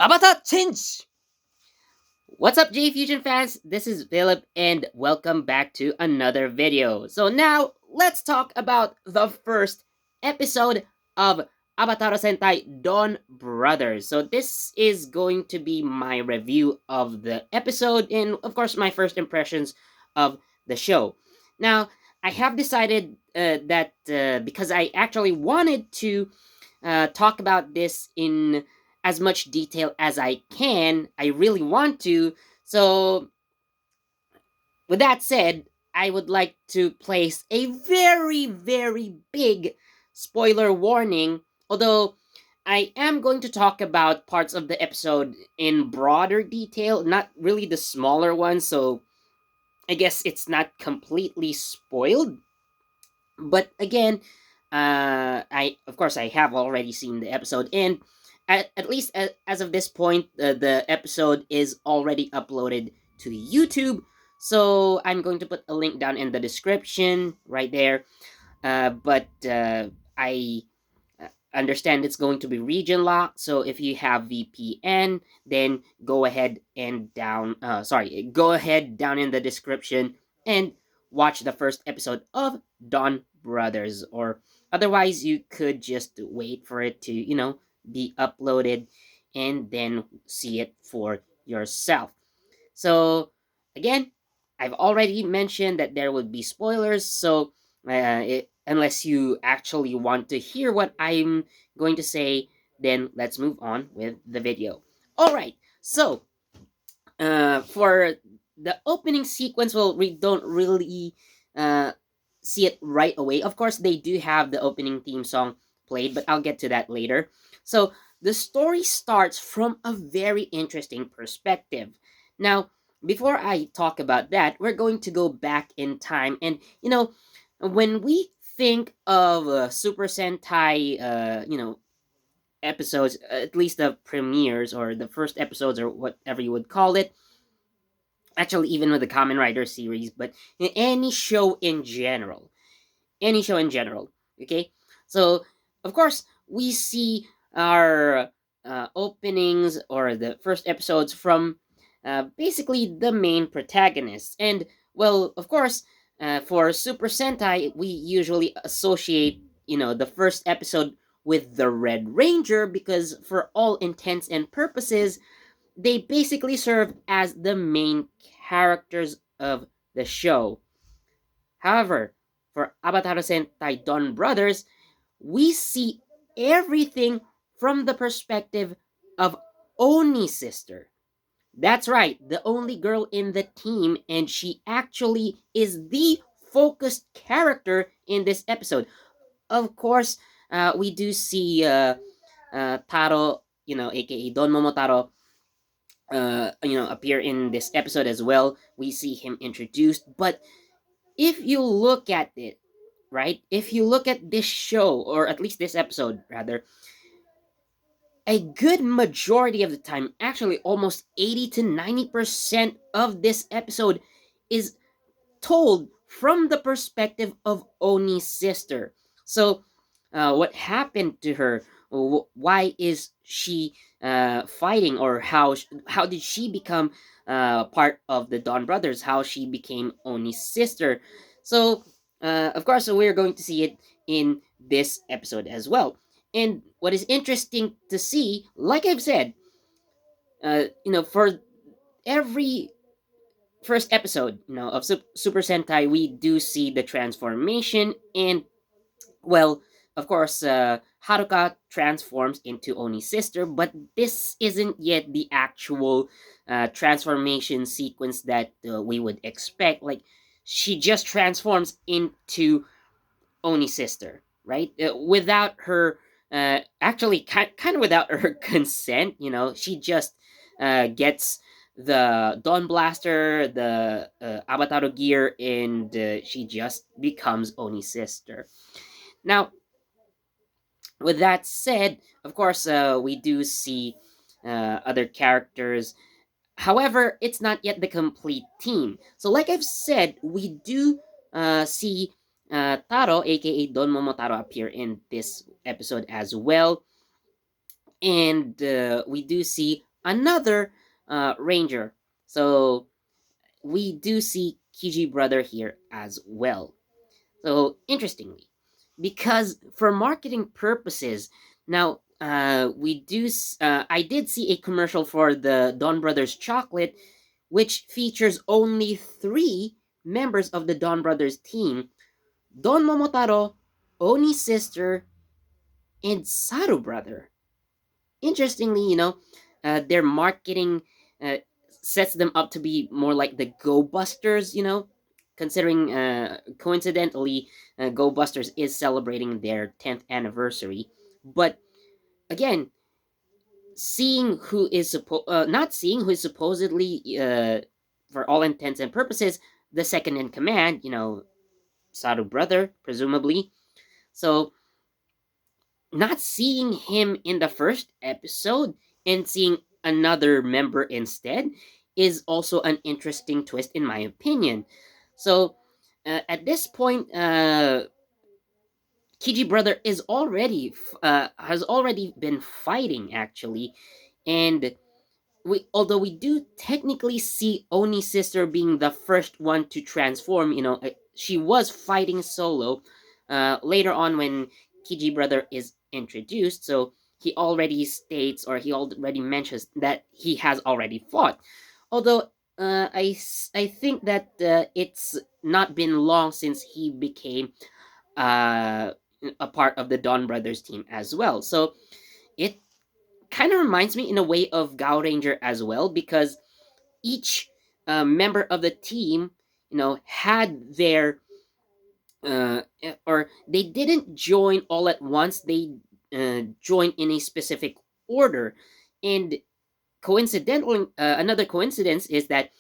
Avatar change! What's up, J Fusion fans? This is Philip, and welcome back to another video. So now let's talk about the first episode of Avataro Sentai Donbrothers. So this is going to be my review of the episode, and of course my first impressions of the show. Now I have decided that because I actually wanted to talk about this in as much detail as I can. I really want to. So, with that said, I would like to place a very, very big spoiler warning. Although I am going to talk about parts of the episode in broader detail, not really the smaller ones. So, I guess it's not completely spoiled. But again, I of course I have already seen the episode, and at least as of this point, the episode is already uploaded to YouTube. So I'm going to put a link down in the description right there. But I understand it's going to be region locked. So if you have VPN, then go ahead and go ahead down in the description and watch the first episode of Dawn Brothers. Or otherwise, you could just wait for it to, be uploaded and then see it for yourself. So, again, I've already mentioned that there would be spoilers, so unless you actually want to hear what I'm going to say, then let's move on with the video. All right, so for the opening sequence, well, we don't really uh, see it right away. Of course, they do have the opening theme song played, but I'll get to that later. So the story starts from a very interesting perspective. Now, before I talk about that, we're going to go back in time. And, when we think of Super Sentai, episodes, at least the premieres or the first episodes or whatever you would call it, actually even with the Kamen Rider series, but in any show in general. Okay, so of course we see our openings or the first episodes from basically the main protagonists, and well, of course, for Super Sentai, we usually associate the first episode with the Red Ranger because for all intents and purposes they basically serve as the main characters of the show. However, for Avataro Sentai Donbrothers, we see everything from the perspective of Oni's sister. That's right, the only girl in the team, and she actually is the focused character in this episode. Of course, we do see Taro, aka Don Momotaro, appear in this episode as well. We see him introduced, but if you look at it, right, if you look at this show, or at least this episode rather, a good majority of the time, actually almost 80 to 90% of this episode is told from the perspective of Oni's sister. So, what happened to her? Why is she fighting, or how did she become part of the Dawn Brothers? How she became Oni's sister? So, of course, so we're going to see it in this episode as well. And what is interesting to see, like I've said, for every first episode, of Super Sentai, we do see the transformation, and well, of course, Haruka transforms into Oni's sister, but this isn't yet the actual transformation sequence that we would expect. Like, she just transforms into Oni's sister, right? Without her, actually, kind of without her consent. She just gets the Dawn Blaster, the Avataro gear, and she just becomes Oni's sister. Now, with that said, of course, we do see other characters. However, it's not yet the complete team. So, like I've said, we do see Taro, aka Don Momotaro, appear in this episode as well. And we do see another ranger. So we do see Kiji brother here as well. So interestingly, because for marketing purposes, now I did see a commercial for the Don Brothers chocolate, which features only three members of the Don Brothers team: Don Momotaro, Oni's sister, and Saru brother. Interestingly, their marketing uh, sets them up to be more like the Go Busters, considering coincidentally, Go Busters is celebrating their 10th anniversary. But again, not seeing who is supposedly, for all intents and purposes, the second in command, Saru brother, presumably. So not seeing him in the first episode and seeing another member instead is also an interesting twist in my opinion. So at this point, Kiji brother has already been fighting actually, and although we do technically see Oni's sister being the first one to transform, she was fighting solo. Later on, when Kiji brother is introduced, so he already states or he already mentions that he has already fought. Although I think that it's not been long since he became uh, a part of the Don Brothers team as well. So it kind of reminds me in a way of Gao Ranger as well, because each member of the team, had their or they didn't join all at once. They joined in a specific order, and coincidentally, another coincidence is that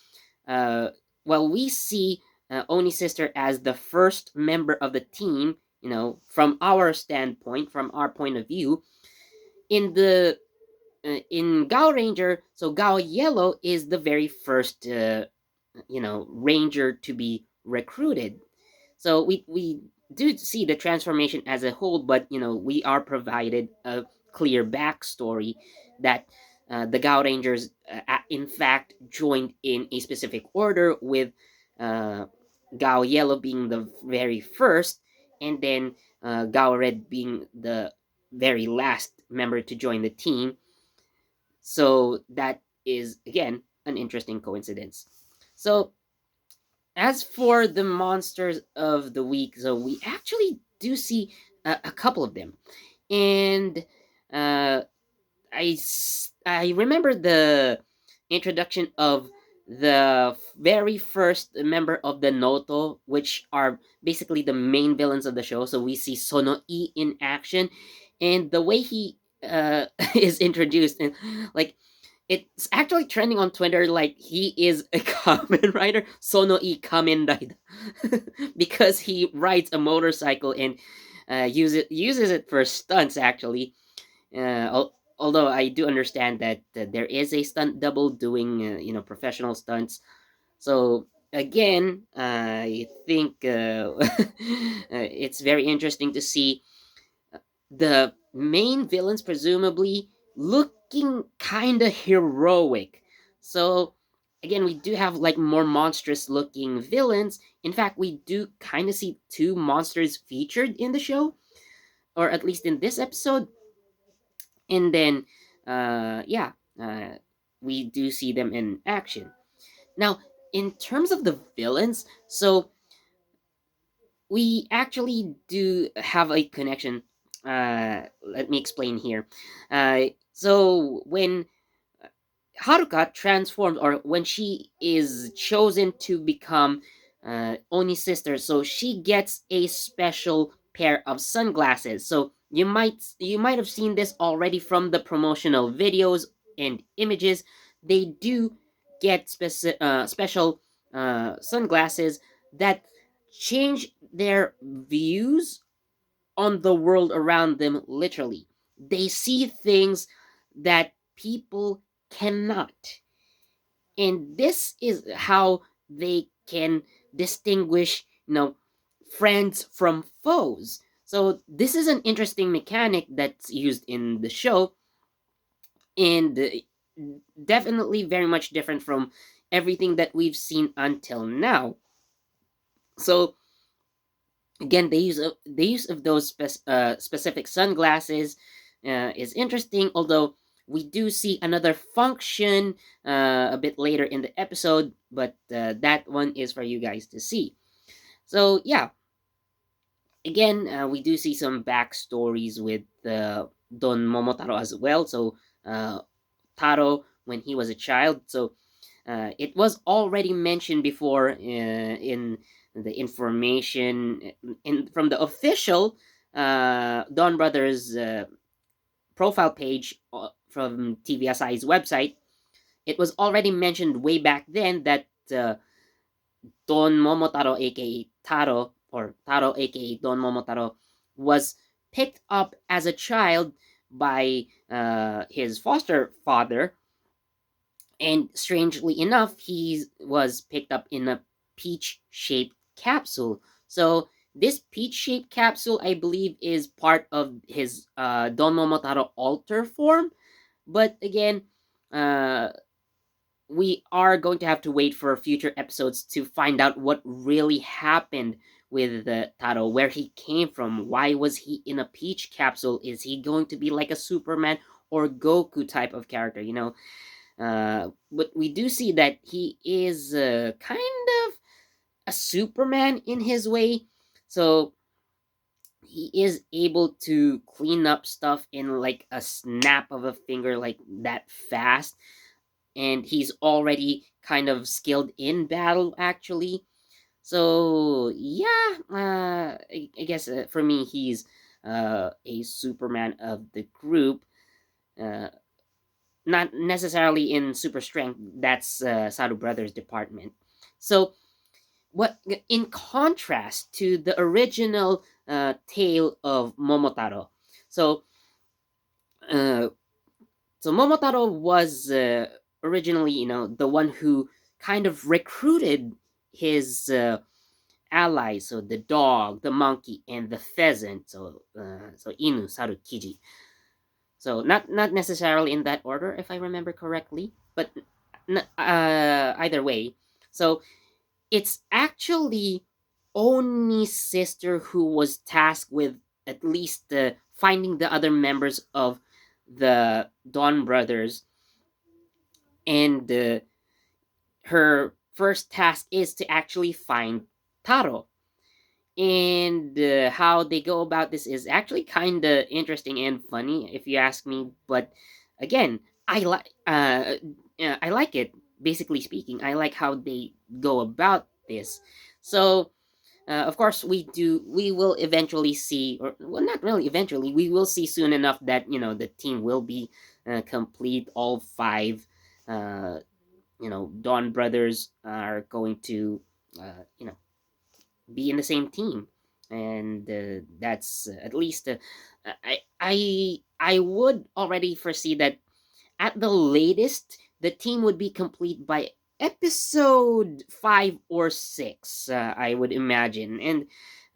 uh, while we see Oni's sister as the first member of the team, from our standpoint, from our point of view, in the in Gao Ranger, so Gao Yellow is the very first, ranger to be recruited. So we do see the transformation as a whole, but we are provided a clear backstory that the Gao Rangers, in fact, joined in a specific order, with uh, Gao Yellow being the very first, and then Gao Red being the very last member to join the team. So that is again an interesting coincidence. So as for the monsters of the week, so we actually do see a couple of them, and uh, I remember the introduction of the very first member of the Noto, which are basically the main villains of the show. So we see Sono-i in action, and the way he is introduced, and like it's actually trending on Twitter like he is a Kamen Rider, Sono-i Kamen Rider, because he rides a motorcycle and uses it for stunts actually. Although I do understand that there is a stunt double doing professional stunts. So again, I think it's very interesting to see the main villains presumably looking kind of heroic. So again, we do have like more monstrous looking villains. In fact, we do kind of see two monsters featured in the show, or at least in this episode. And then, yeah, we do see them in action. Now, in terms of the villains, so we actually do have a connection. Let me explain here. So when Haruka transforms, or when she is chosen to become Oni's sister, so she gets a special pair of sunglasses. So you might have seen this already from the promotional videos and images. They do get special sunglasses that change their views on the world around them literally. They see things that people cannot. And this is how they can distinguish, friends from foes. So this is an interesting mechanic that's used in the show, and definitely very much different from everything that we've seen until now. So again, the use of those specific sunglasses is interesting. Although we do see another function a bit later in the episode, but that one is for you guys to see. So yeah, again, we do see some backstories with Don Momotaro as well. So uh, Taro when he was a child. So it was already mentioned before in the information from the official Donbrothers profile page from TVSI's website. It was already mentioned way back then that Don Momotaro, aka Taro, or Taro, aka Don Momotaro, was picked up as a child by his foster father, and strangely enough, he was picked up in a peach shaped capsule. So, this peach shaped capsule, I believe, is part of his Don Momotaro alter form. But again, uh, we are going to have to wait for future episodes to find out what really happened with Taro, where he came from, why was he in a peach capsule? Is he going to be like a Superman or Goku type of character? But we do see that he is kind of a Superman in his way. So he is able to clean up stuff in like a snap of a finger, like that fast. And he's already kind of skilled in battle, actually. So yeah, I guess for me, he's a Superman of the group. Uh, Not necessarily in super strength. That's Saru Brothers department. So what in contrast to the original tale of Momotaro. So uh, so Momotaro was originally, the one who kind of recruited his allies. So the dog, the monkey, and the pheasant. So Inu, Saru, Kiji. So not necessarily in that order, if I remember correctly, but either way. So it's actually Oni's sister who was tasked with at least finding the other members of the Dawn brothers, and her first task is to actually find Taro. And how they go about this is actually kind of interesting and funny, if you ask me. But again, I like it. Basically speaking, I like how they go about this. So of course, we will eventually see, or well, not really eventually, we will see soon enough that the team will be complete. All five Dawn brothers are going to be in the same team, and that's at least I would already foresee that at the latest the team would be complete by episode 5 or 6. I would imagine,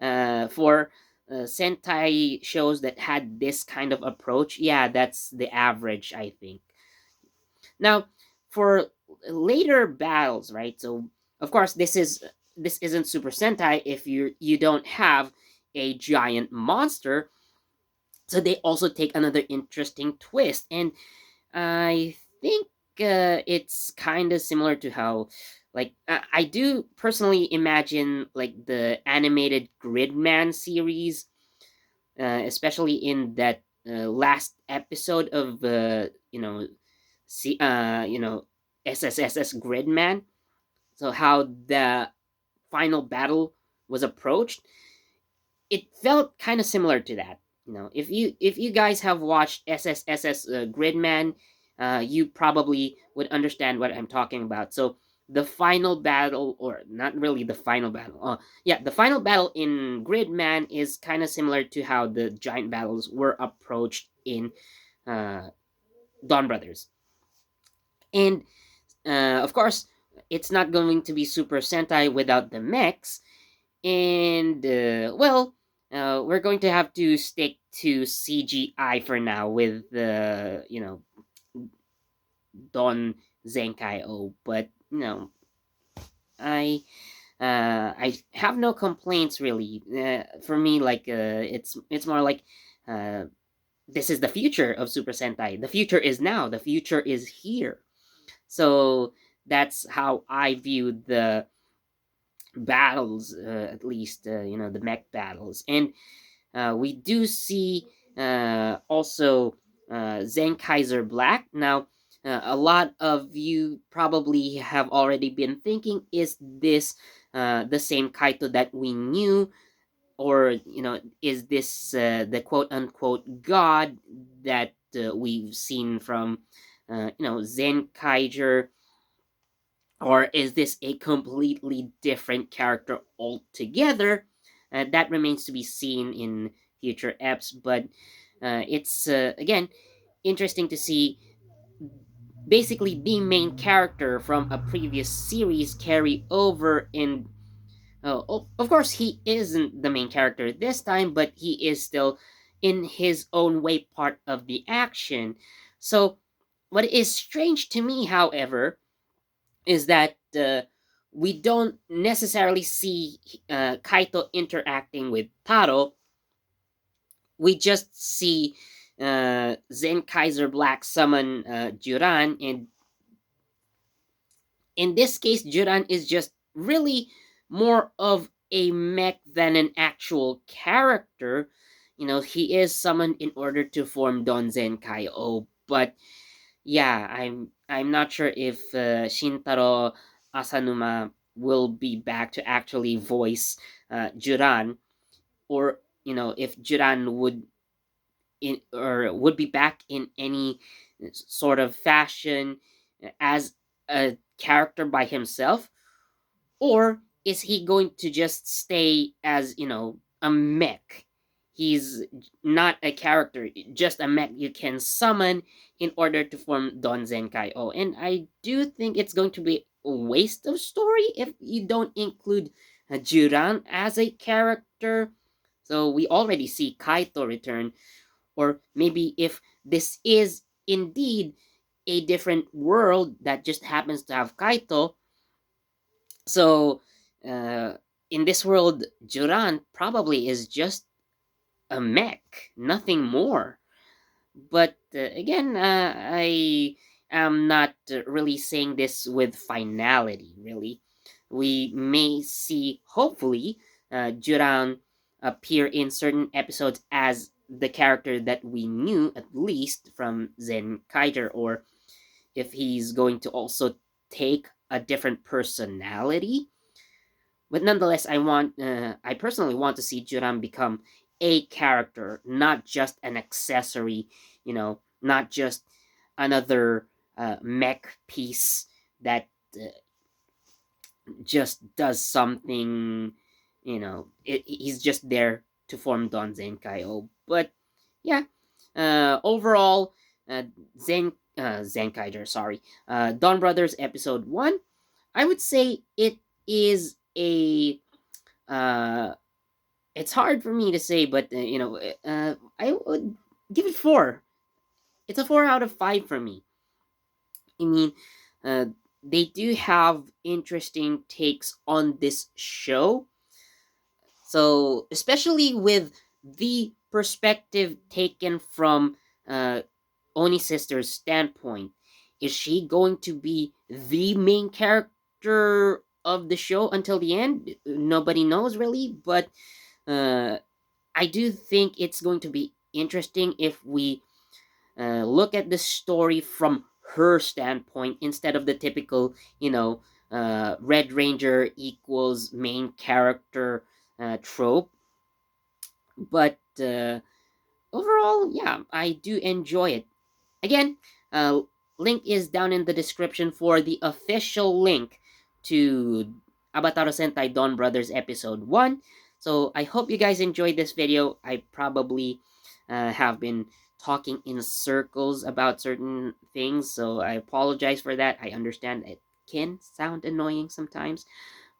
and for Sentai shows that had this kind of approach, yeah, that's the average, I think. Now, for later battles, right? So, of course, this isn't Super Sentai if you don't have a giant monster. So they also take another interesting twist, and I think it's kind of similar to how, like, I do personally imagine like the animated Gridman series, especially in that last episode of see SSSS Gridman. So how the final battle was approached, it felt kind of similar to that. If you guys have watched SSSS Gridman, you probably would understand what I'm talking about. So the final battle, or not really the final battle, yeah, the final battle in Gridman is kind of similar to how the giant battles were approached in uh, Dawn Brothers. And of course, it's not going to be Super Sentai without the mechs. And well, we're going to have to stick to CGI for now with Don Zenkai-O, but I I have no complaints really. For me, like it's more like uh, this is the future of Super Sentai. The future is now. The future is here. So that's how I view the battles, at least the mech battles, and we do see also Zen Kaiser Black. Now, a lot of you probably have already been thinking, is this the same Kaito that we knew? Or, is this the quote unquote god that we've seen from, Zen Kaiser? Or is this a completely different character altogether? That remains to be seen in future eps, but it's again interesting to see basically the main character from a previous series carry over in. Of course, he isn't the main character this time, but he is still in his own way part of the action. So, what is strange to me, however, is that we don't necessarily see Kaito interacting with Taro. We just see Zen Kaiser Black summon Juran, and in this case, Juran is just really more of a mech than an actual character. He is summoned in order to form Don Zenkai O, but yeah, I'm not sure if Shintaro Asanuma will be back to actually voice Juran, or if Juran would be back in any sort of fashion as a character by himself, or is he going to just stay as, a mech? He's not a character, just a mech you can summon in order to form Don Zenkai O. And I do think it's going to be a waste of story if you don't include Juran as a character. So we already see Kaito return, or maybe if this is indeed a different world that just happens to have Kaito, so, uh, in this world, Juran probably is just a mech, nothing more. But again, I am not really saying this with finality, really. We may see, hopefully, Juran appear in certain episodes as the character that we knew, at least, from Zen Kaiser, or if he's going to also take a different personality. But nonetheless, I personally want to see Juran become a character, not just an accessory. Not just another mech piece that just does something. He's just there to form Don Zenkai. But yeah, overall, uh, Zenkaiger, sorry, Donbrothers episode 1, I would say it is a uh it's hard for me to say, but I would give it 4. It's a 4 out of 5 for me. I mean, uh they do have interesting takes on this show. So, especially with the perspective taken from Oni sister's standpoint, is she going to be the main character of the show until the end? Nobody knows really, but uh, I do think it's going to be interesting if we look at the story from her standpoint instead of the typical, Red Ranger equals main character trope. But overall, yeah, I do enjoy it. Again, link is down in the description for the official link to Avataro Sentai Dawn Brothers episode 1. So I hope you guys enjoyed this video. I probably have been talking in circles about certain things, so I apologize for that. I understand it can sound annoying sometimes.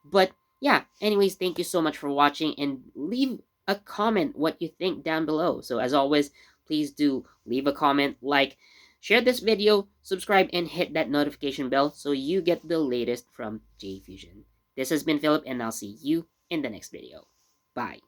But yeah, anyways, thank you so much for watching, and leave a comment what you think down below. So as always, please do leave a comment, like, Share this video, subscribe, and hit that notification bell so you get the latest from J Fusion. This has been Philip, and I'll see you in the next video. Bye.